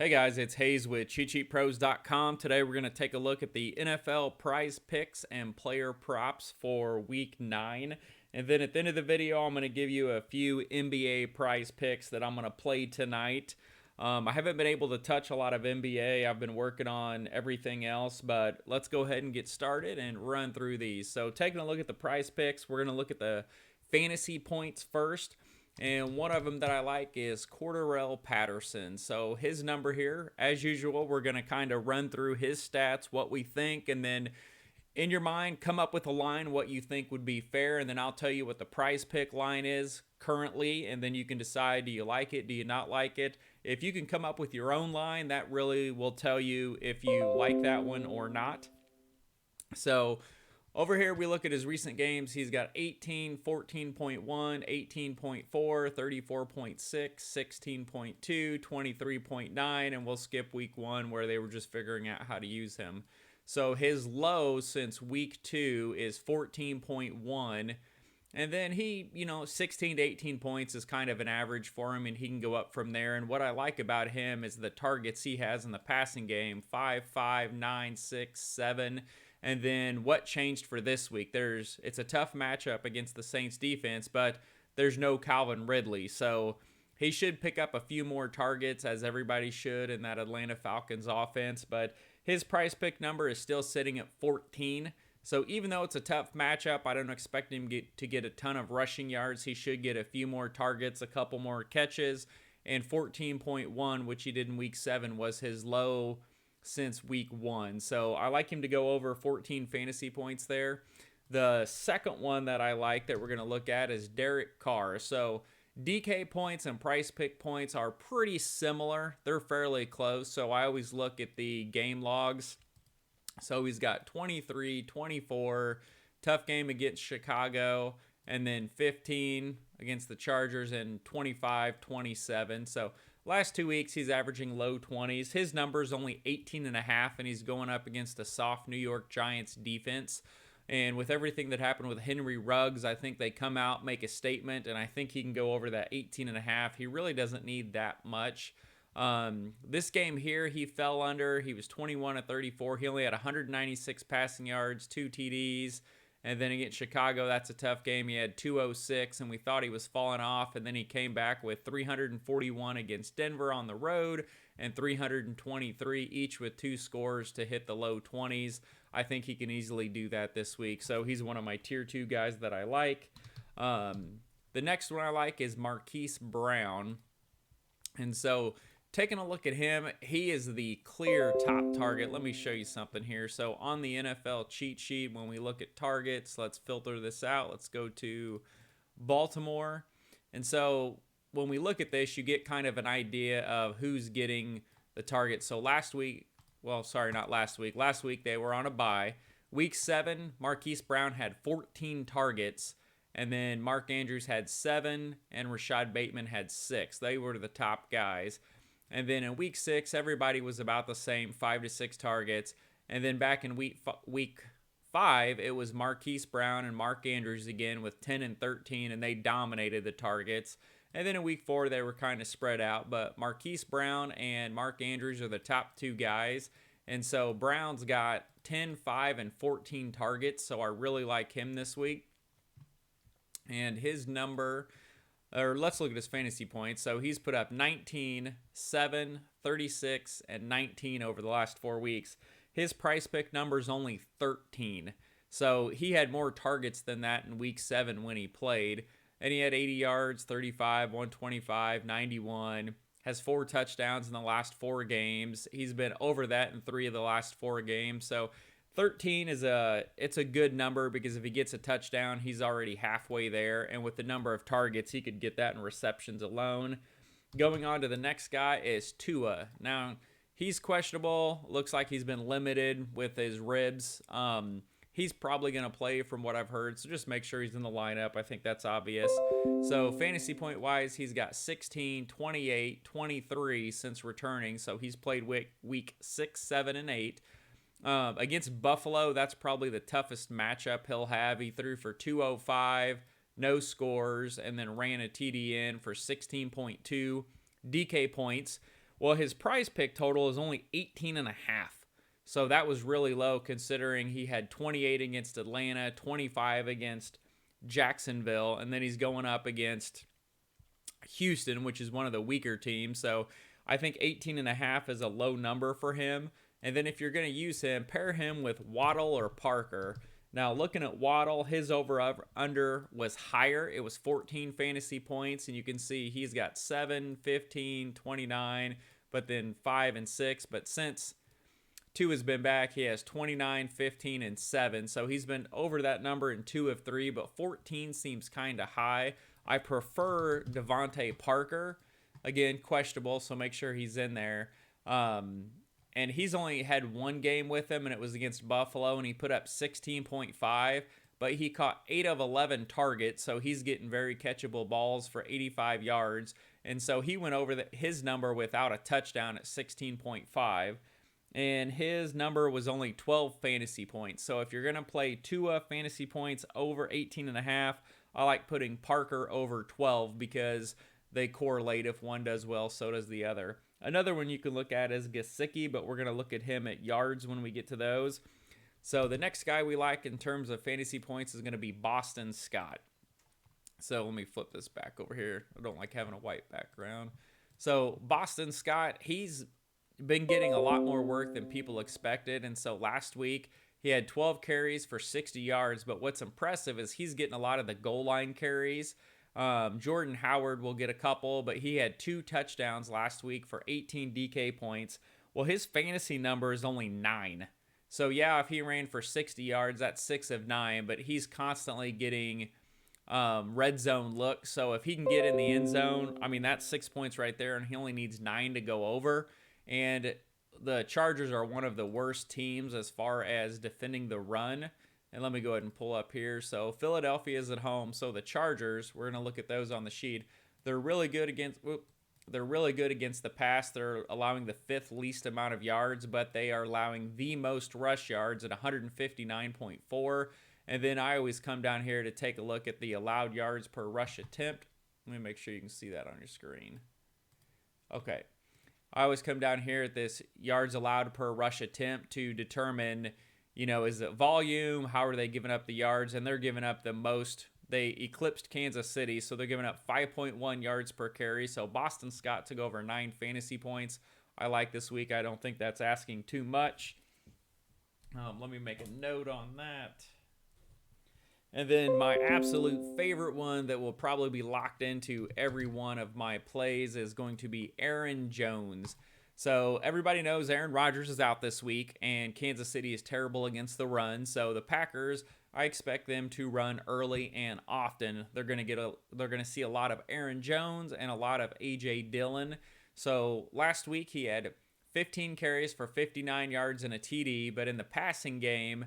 Hey guys, it's Hayes with CheatSheetPros.com. Today we're going to take a look at the NFL prize picks and player props for week 9. And then at the end of the video, I'm going to give you a few NBA prize picks that I'm going to play tonight. I haven't been able to touch a lot of NBA. I've been working on everything else, but let's go ahead and get started and run through these. So taking a look at the prize picks, we're going to look at the fantasy points first. And one of them that I like is Corduroy Patterson. So his number here, as usual, we're going to kind of run through his stats, what we think, and then in your mind, come up with a line, what you think would be fair, and then I'll tell you what the prize pick line is currently, and then you can decide, do you like it, do you not like it? If you can come up with your own line, that really will tell you if you like that one or not. So over here, we look at his recent games. He's got 18, 14.1, 18.4, 34.6, 16.2, 23.9, and we'll skip week 1 where they were just figuring out how to use him. So his low since week 2 is 14.1, and then he, 16 to 18 points is kind of an average for him, and he can go up from there. And what I like about him is the targets he has in the passing game, 5, 5, 9, 6, 7. And then what changed for this week? It's a tough matchup against the Saints defense, but there's no Calvin Ridley. So he should pick up a few more targets, as everybody should in that Atlanta Falcons offense. But his price pick number is still sitting at 14. So even though it's a tough matchup, I don't expect him to get a ton of rushing yards. He should get a few more targets, a couple more catches. And 14.1, which he did in week 7, was his low since week 1. So I like him to go over 14 fantasy points there. The second one that I like that we're going to look at is Derek Carr. So DK points and price pick points are pretty similar. They're fairly close. So I always look at the game logs. So he's got 23, 24, tough game against Chicago, and then 15 against the Chargers and 25, 27. So last 2 weeks, he's averaging low 20s. His number is only 18.5, and he's going up against a soft New York Giants defense. And with everything that happened with Henry Ruggs, I think they come out, make a statement, and I think he can go over that 18.5. He really doesn't need that much. This game here, he fell under. He was 21 of 34. He only had 196 passing yards, 2 TDs. And then against Chicago, that's a tough game. He had 206, and we thought he was falling off. And then he came back with 341 against Denver on the road and 323, each with 2 scores to hit the low 20s. I think he can easily do that this week. So he's one of my tier 2 guys that I like. The next one I like is Marquis Brown. And so taking a look at him, he is the clear top target. Let me show you something here. So on the NFL cheat sheet, when we look at targets, let's filter this out. Let's go to Baltimore. And so when we look at this, you get kind of an idea of who's getting the target. So last week, not last week. Last week they were on a bye. Week 7, Marquis Brown had 14 targets. And then Mark Andrews had 7, and Rashad Bateman had 6. They were the top guys. And then in week 6, everybody was about the same, 5 to 6 targets. And then back in week 5, it was Marquis Brown and Mark Andrews again with 10 and 13, and they dominated the targets. And then in week 4, they were kind of spread out. But Marquis Brown and Mark Andrews are the top 2 guys. And so Brown's got 10, 5, and 14 targets, so I really like him this week. And his number, or let's look at his fantasy points. So he's put up 19, 7, 36, and 19 over the last 4 weeks. His price pick number is only 13. So he had more targets than that in week 7 when he played. And he had 80 yards, 35, 125, 91. Has 4 touchdowns in the last 4 games. He's been over that in 3 of the last 4 games. So 13 it's a good number because if he gets a touchdown, he's already halfway there. And with the number of targets, he could get that in receptions alone. Going on to the next guy is Tua. Now, he's questionable. Looks like he's been limited with his ribs. He's probably going to play from what I've heard, so just make sure he's in the lineup. I think that's obvious. So fantasy point-wise, he's got 16, 28, 23 since returning. So he's played week 6, 7, and 8. Against Buffalo, that's probably the toughest matchup he'll have. He threw for 205, no scores, and then ran a TD in for 16.2 DK points. Well, his prize pick total is only 18.5. So that was really low considering he had 28 against Atlanta, 25 against Jacksonville, and then he's going up against Houston, which is one of the weaker teams. So I think 18.5 is a low number for him. And then if you're going to use him, pair him with Waddle or Parker. Now, looking at Waddle, his over-under was higher. It was 14 fantasy points, and you can see he's got 7, 15, 29, but then 5 and 6. But since 2 has been back, he has 29, 15, and 7. So he's been over that number in 2 of 3, but 14 seems kind of high. I prefer Devontae Parker. Again, questionable, so make sure he's in there. And he's only had one game with him, and it was against Buffalo, and he put up 16.5, but he caught 8 of 11 targets, so he's getting very catchable balls for 85 yards. And so he went over his number without a touchdown at 16.5, and his number was only 12 fantasy points. So if you're going to play Tua fantasy points over 18.5, I like putting Parker over 12 because they correlate. If one does well, so does the other. Another one you can look at is Gesicki, but we're going to look at him at yards when we get to those. So the next guy we like in terms of fantasy points is going to be Boston Scott. So let me flip this back over here. I don't like having a white background. So Boston Scott, he's been getting a lot more work than people expected. And so last week he had 12 carries for 60 yards. But what's impressive is he's getting a lot of the goal line carries. Jordan Howard will get a couple, but he had 2 touchdowns last week for 18 DK points. Well, his fantasy number is only 9. So yeah, if he ran for 60 yards, that's 6 of 9, but he's constantly getting red zone looks. So if he can get in the end zone, I mean, that's 6 points right there, and he only needs 9 to go over. And the Chargers are one of the worst teams as far as defending the run. And let me go ahead and pull up here. So Philadelphia is at home. So the Chargers, we're going to look at those on the sheet. They're really good against the pass. They're allowing the 5th least amount of yards, but they are allowing the most rush yards at 159.4. And then I always come down here to take a look at the allowed yards per rush attempt. Let me make sure you can see that on your screen. Okay. I always come down here at this yards allowed per rush attempt to determine, is it volume? How are they giving up the yards? And they're giving up the most. They eclipsed Kansas City, so they're giving up 5.1 yards per carry. So Boston Scott took over 9 fantasy points. I like this week. I don't think that's asking too much. Let me make a note on that. And then my absolute favorite one that will probably be locked into every one of my plays is going to be Aaron Jones. So everybody knows Aaron Rodgers is out this week, and Kansas City is terrible against the run. So the Packers, I expect them to run early and often. They're going to see a lot of Aaron Jones and a lot of A.J. Dillon. So last week he had 15 carries for 59 yards and a TD, but in the passing game,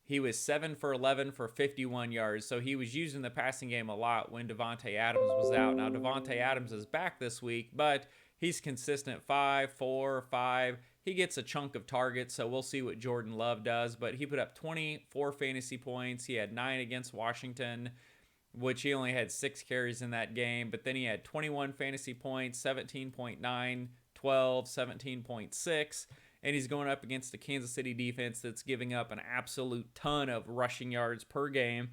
he was 7 for 11 for 51 yards. So he was using the passing game a lot when Davante Adams was out. Now Davante Adams is back this week, but he's consistent 5, 4, 5. He gets a chunk of targets, so we'll see what Jordan Love does. But he put up 24 fantasy points. He had 9 against Washington, which he only had 6 carries in that game. But then he had 21 fantasy points, 17.9, 12, 17.6. And he's going up against the Kansas City defense that's giving up an absolute ton of rushing yards per game.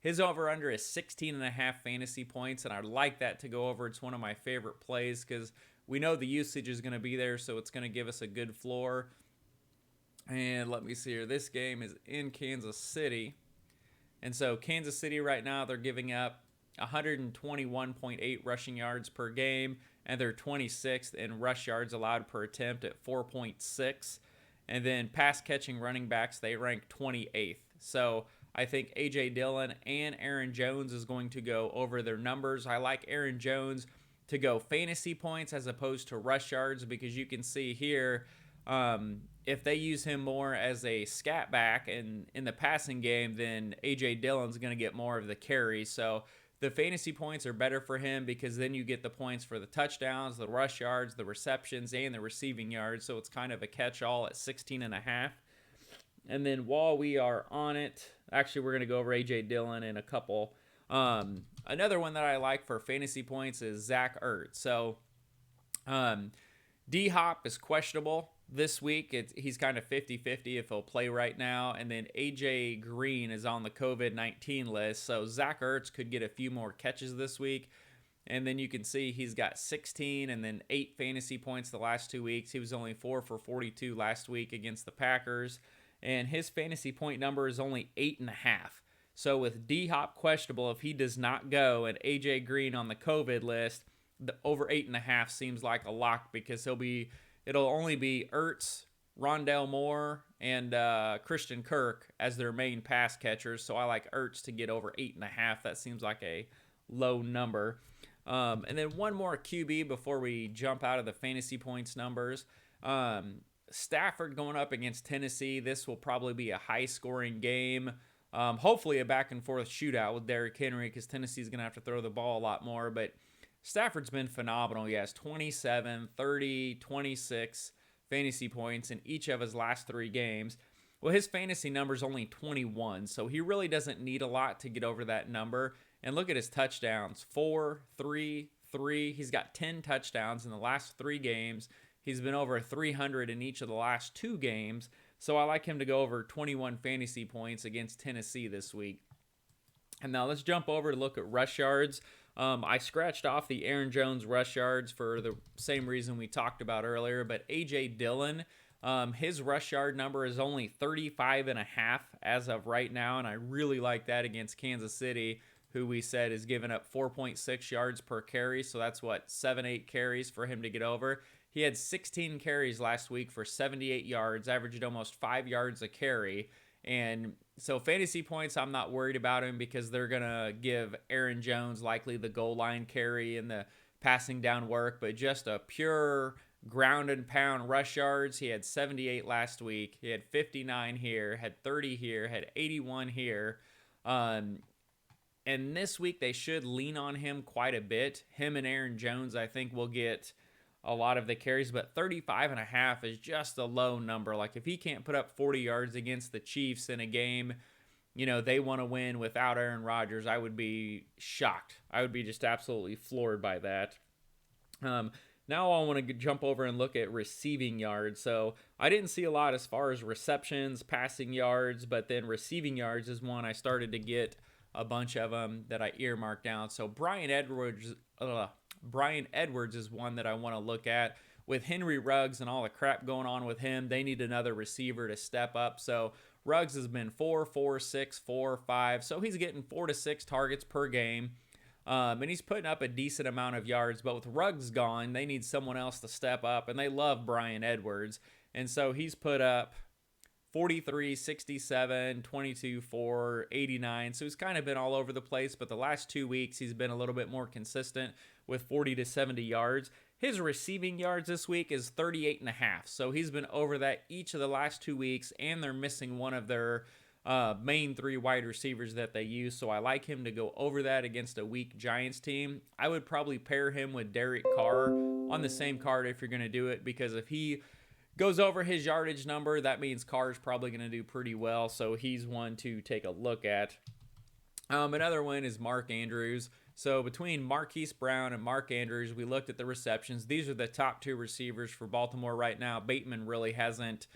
His over-under is 16.5 fantasy points, and I'd like that to go over. It's one of my favorite plays because we know the usage is going to be there, so it's going to give us a good floor. And let me see here. This game is in Kansas City. And so Kansas City right now, they're giving up 121.8 rushing yards per game, and they're 26th in rush yards allowed per attempt at 4.6. And then pass catching running backs, they rank 28th. So I think A.J. Dillon and Aaron Jones is going to go over their numbers. I like Aaron Jones to go fantasy points as opposed to rush yards because you can see here if they use him more as a scat back in the passing game, then A.J. Dillon's going to get more of the carry. So the fantasy points are better for him because then you get the points for the touchdowns, the rush yards, the receptions, and the receiving yards. So it's kind of a catch-all at 16.5. And then while we are on it, actually we're going to go over A.J. Dillon in a couple. Another one that I like for fantasy points is Zach Ertz. So D-Hop is questionable this week. He's kind of 50-50 if he'll play right now. And then A.J. Green is on the COVID-19 list. So Zach Ertz could get a few more catches this week. And then you can see he's got 16 and then 8 fantasy points the last 2 weeks. He was only 4 for 42 last week against the Packers. And his fantasy point number is only 8.5. So with D-Hop questionable, if he does not go, and A.J. Green on the COVID list, the over 8.5 seems like a lock because it'll only be Ertz, Rondale Moore, and Christian Kirk as their main pass catchers. So I like Ertz to get over 8.5. That seems like a low number. And then one more QB before we jump out of the fantasy points numbers. Stafford going up against Tennessee. This will probably be a high-scoring game. Hopefully a back-and-forth shootout with Derrick Henry because Tennessee's going to have to throw the ball a lot more. But Stafford's been phenomenal. He has 27, 30, 26 fantasy points in each of his last 3 games. Well, his fantasy number is only 21, so he really doesn't need a lot to get over that number. And look at his touchdowns, 4, 3, 3. He's got 10 touchdowns in the last 3 games. He's been over 300 in each of the last 2 games. So I like him to go over 21 fantasy points against Tennessee this week. And now let's jump over to look at rush yards. I scratched off the Aaron Jones rush yards for the same reason we talked about earlier. But A.J. Dillon, his rush yard number is only 35.5 as of right now. And I really like that against Kansas City, who we said is giving up 4.6 yards per carry. So that's 7-8 carries for him to get over. He had 16 carries last week for 78 yards, averaged almost 5 yards a carry. And so fantasy points, I'm not worried about him because they're going to give Aaron Jones likely the goal line carry and the passing down work. But just a pure ground and pound rush yards, he had 78 last week. He had 59 here, had 30 here, had 81 here. And this week they should lean on him quite a bit. Him and Aaron Jones, I think, will get a lot of the carries, but 35.5 is just a low number. Like if he can't put up 40 yards against the Chiefs in a game, they want to win without Aaron Rodgers, I would be shocked. I would be just absolutely floored by that. Now I want to jump over and look at receiving yards. So I didn't see a lot as far as receptions, passing yards, but then receiving yards is one I started to get a bunch of them that I earmarked down. So Bryan Edwards is one that I want to look at. With Henry Ruggs and all the crap going on with him, they need another receiver to step up. So Ruggs has been 4, 4, 6, 4, 5. So he's getting 4 to 6 targets per game. And he's putting up a decent amount of yards. But with Ruggs gone, they need someone else to step up. And they love Bryan Edwards. And so he's put up 43, 67, 22, 4, 89. So he's kind of been all over the place. But the last 2 weeks, he's been a little bit more consistent with 40 to 70 yards. His receiving yards this week is 38.5. So he's been over that each of the last 2 weeks. And they're missing one of their main 3 wide receivers that they use. So I like him to go over that against a weak Giants team. I would probably pair him with Derek Carr on the same card if you're going to do it. Because if he goes over his yardage number, that means Carr's probably going to do pretty well. So he's one to take a look at. Another one is Mark Andrews. So between Marquis Brown and Mark Andrews, we looked at the receptions. These are the top 2 receivers for Baltimore right now. Bateman really hasn't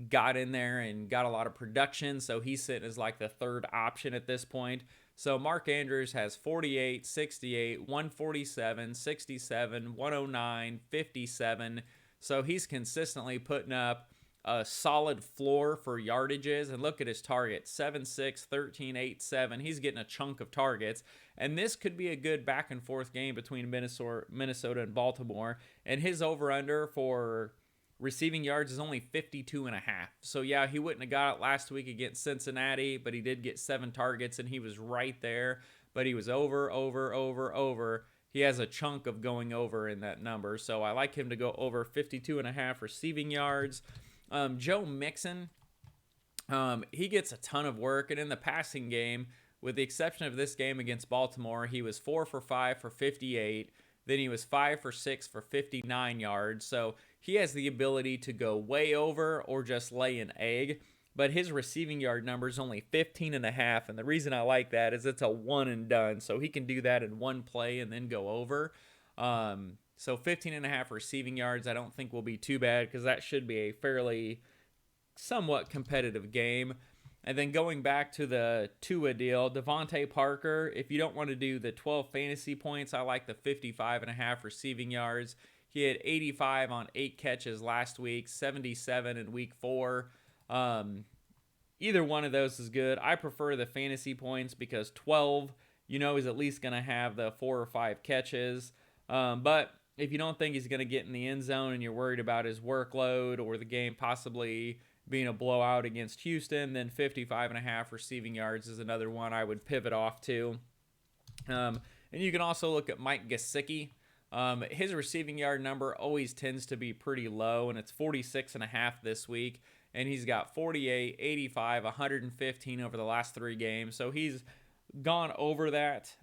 got in there and got a lot of production, so he's sitting as like the 3rd option at this point. So Mark Andrews has 48, 68, 147, 67, 109, 57. So he's consistently putting up a solid floor for yardages. And look at his target, 7-6, 13, 8, 7. He's getting a chunk of targets. And this could be a good back and forth game between Minnesota and Baltimore. And his over-under for receiving yards is only 52.5. So yeah, he wouldn't have got it last week against Cincinnati, but he did get 7 targets and he was right there. But he was over. He has a chunk of going over in that number. So I like him to go over 52.5 receiving yards. Joe Mixon, he gets a ton of work. And in the passing game, with the exception of this game against Baltimore, he was 4 for 5 for 58. Then he was 5 for 6 for 59 yards. So he has the ability to go way over or just lay an egg. But his receiving yard number is only 15.5. And the reason I like that is it's a one and done. So he can do that in one play and then go over. So 15.5 receiving yards I don't think will be too bad because that should be a fairly somewhat competitive game. And then going back to the Tua deal, Devontae Parker, if you don't want to do the 12 fantasy points, I like the 55.5 receiving yards. He had 85 on 8 catches last week, 77 in week 4. Either one of those is good. I prefer the fantasy points because 12, is at least going to have the 4 or 5 catches. But if you don't think he's going to get in the end zone and you're worried about his workload or the game possibly being a blowout against Houston, then 55.5 receiving yards is another one I would pivot off to. And you can also look at Mike Gesicki. His receiving yard number always tends to be pretty low, and it's 46.5 this week. And he's got 48, 85, 115 over the last 3 games. So he's gone over that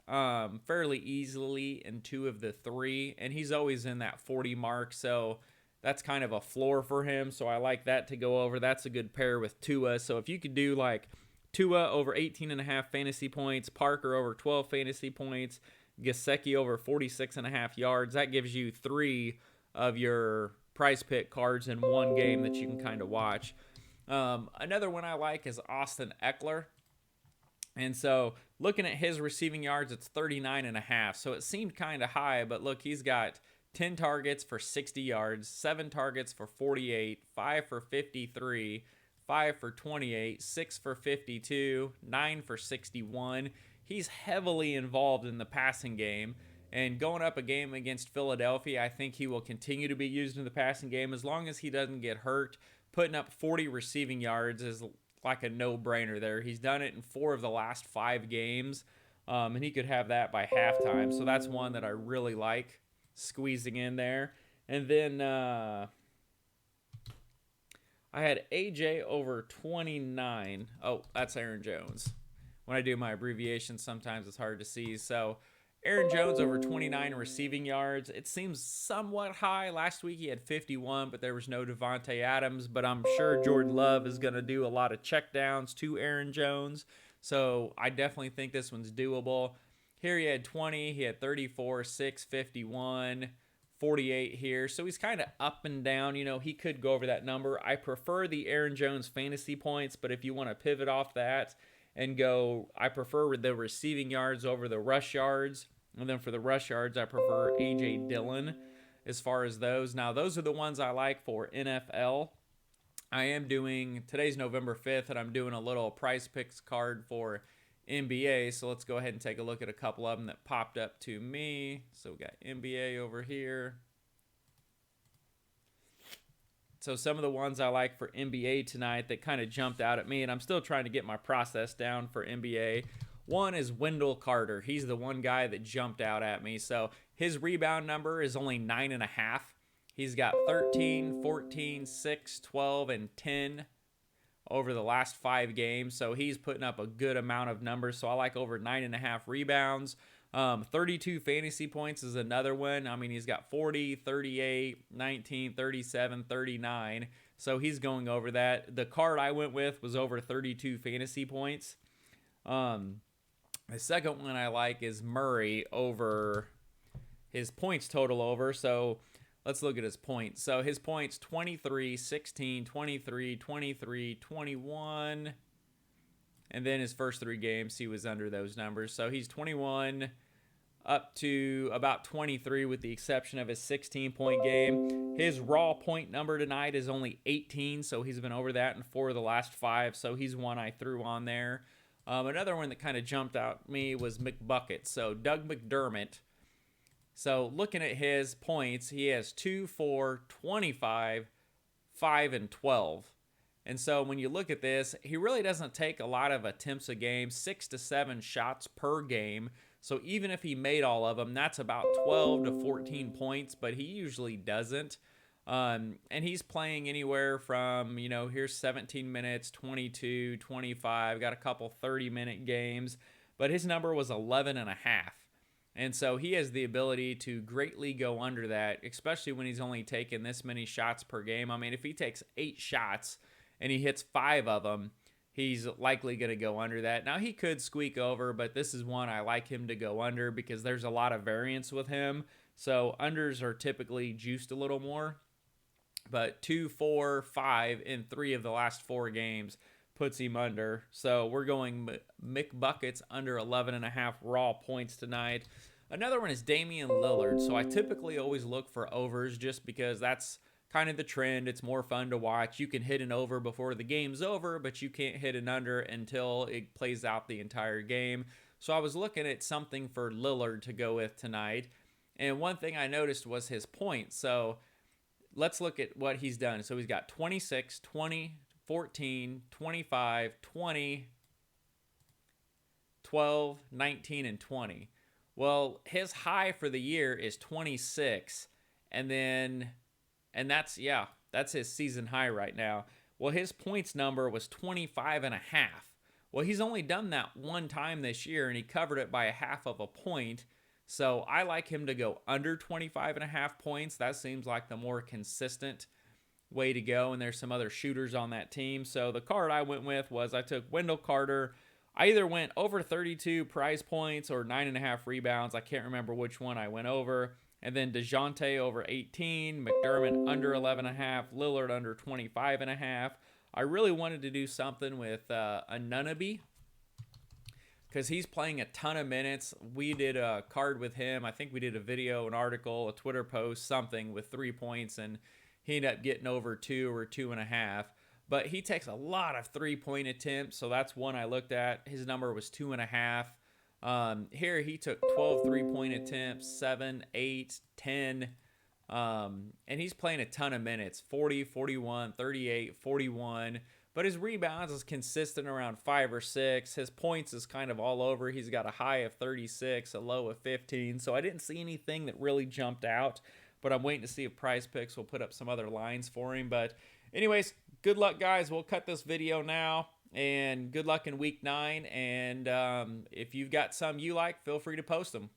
fairly easily in 2 of the 3. And he's always in that 40 mark. So that's kind of a floor for him. So I like that to go over. That's a good pair with Tua. So if you could do like Tua over 18.5 fantasy points, Parker over 12 fantasy points, Gesicki over 46.5 yards, that gives you 3 of your prize pick cards in one game that you can kind of watch. Another one I like is Austin Eckler. And so looking at his receiving yards, it's 39.5. So it seemed kind of high, but look, he's got 10 targets for 60 yards, 7 targets for 48, 5 for 53, 5 for 28, 6 for 52, 9 for 61. He's heavily involved in the passing game. And going up a game against Philadelphia, I think he will continue to be used in the passing game as long as he doesn't get hurt. Putting up 40 receiving yards is like a no-brainer there. He's done it in 4 of the last 5 games, and he could have that by halftime. So that's one that I really like squeezing in there. And then I had AJ over 29. Oh, that's Aaron Jones. When I do my abbreviations, sometimes it's hard to see. So Aaron Jones over 29 receiving yards. It seems somewhat high. Last week he had 51, but there was no Devontae Adams. But I'm sure Jordan Love is going to do a lot of checkdowns to Aaron Jones. So I definitely think this one's doable. Here he had 20. He had 34, 6, 51, 48 here. So he's kind of up and down. He could go over that number. I prefer the Aaron Jones fantasy points, but if you want to pivot off that and go, I prefer the receiving yards over the rush yards. And then for the rush yards, I prefer A.J. Dillon as far as those. Now, those are the ones I like for NFL. I am doing, today's November 5th, and I'm doing a little price picks card for NBA. So let's go ahead and take a look at a couple of them that popped up to me. So we got NBA over here. So some of the ones I like for NBA tonight that kind of jumped out at me, and I'm still trying to get my process down for NBA. One is Wendell Carter. He's the one guy that jumped out at me. So his rebound number is only 9.5. He's got 13, 14, 6, 12, and 10 over the last 5 games. So he's putting up a good amount of numbers. So I like over 9.5 rebounds. 32 fantasy points is another one. I mean, he's got 40, 38, 19, 37, 39. So he's going over that. The card I went with was over 32 fantasy points. The second one I like is Murray over his points total over. So let's look at his points. So his points 23, 16, 23, 23, 21. And then his first 3 games, he was under those numbers. So he's 21 up to about 23 with the exception of his 16-point game. His raw point number tonight is only 18, so he's been over that in 4 of the last 5. So he's one I threw on there. Another one that kind of jumped out at me was McBucket. So Doug Mcdermott. So looking at his points, he has 2, 4, 25, 5, and 12. And so when you look at this, he really doesn't take a lot of attempts a game, 6 to 7 shots per game. So even if he made all of them, that's about 12 to 14 points, but he usually doesn't. And he's playing anywhere from, here's 17 minutes, 22, 25, got a couple 30-minute games, but his number was 11.5. And so he has the ability to greatly go under that, especially when he's only taking this many shots per game. I mean, if he takes 8 shots and he hits 5 of them, he's likely going to go under that. Now, he could squeak over, but this is one I like him to go under because there's a lot of variance with him. So unders are typically juiced a little more. But 2, 4, 5 in 3 of the last 4 games puts him under. So we're going McBuckets under 11.5 raw points tonight. Another one is Damian Lillard. So I typically always look for overs just because that's kind of the trend. It's more fun to watch. You can hit an over before the game's over, but you can't hit an under until it plays out the entire game. So I was looking at something for Lillard to go with tonight. And one thing I noticed was his points. So let's look at what he's done. So he's got 26, 20, 14, 25, 20, 12, 19, and 20. Well, his high for the year is 26. And that's his season high right now. Well, his points number was 25.5. Well, he's only done that one time this year, and he covered it by 1/2 of a point. So I like him to go under 25.5 points. That seems like the more consistent way to go, and there's some other shooters on that team. So the card I went with was I took Wendell Carter. I either went over 32 prize points or 9.5 rebounds. I can't remember which one I went over. And then DeJounte over 18, Mcdermott under 11.5, Lillard under 25.5. I really wanted to do something with Anunoby because he's playing a ton of minutes. We did a card with him. I think we did a video, an article, a Twitter post, something with 3 points, and he ended up getting over 2 or 2.5. But he takes a lot of 3-point attempts, so that's one I looked at. His number was 2.5. Here he took 12 3-point attempts, 7, 8, 10, and he's playing a ton of minutes, 40, 41, 38, 41. But his rebounds is consistent around 5 or 6. His points is kind of all over. He's got a high of 36, a low of 15. So I didn't see anything that really jumped out. But I'm waiting to see if Prize Picks will put up some other lines for him. But anyways, good luck, guys. We'll cut this video now. And good luck in week 9. And if you've got some you like, feel free to post them.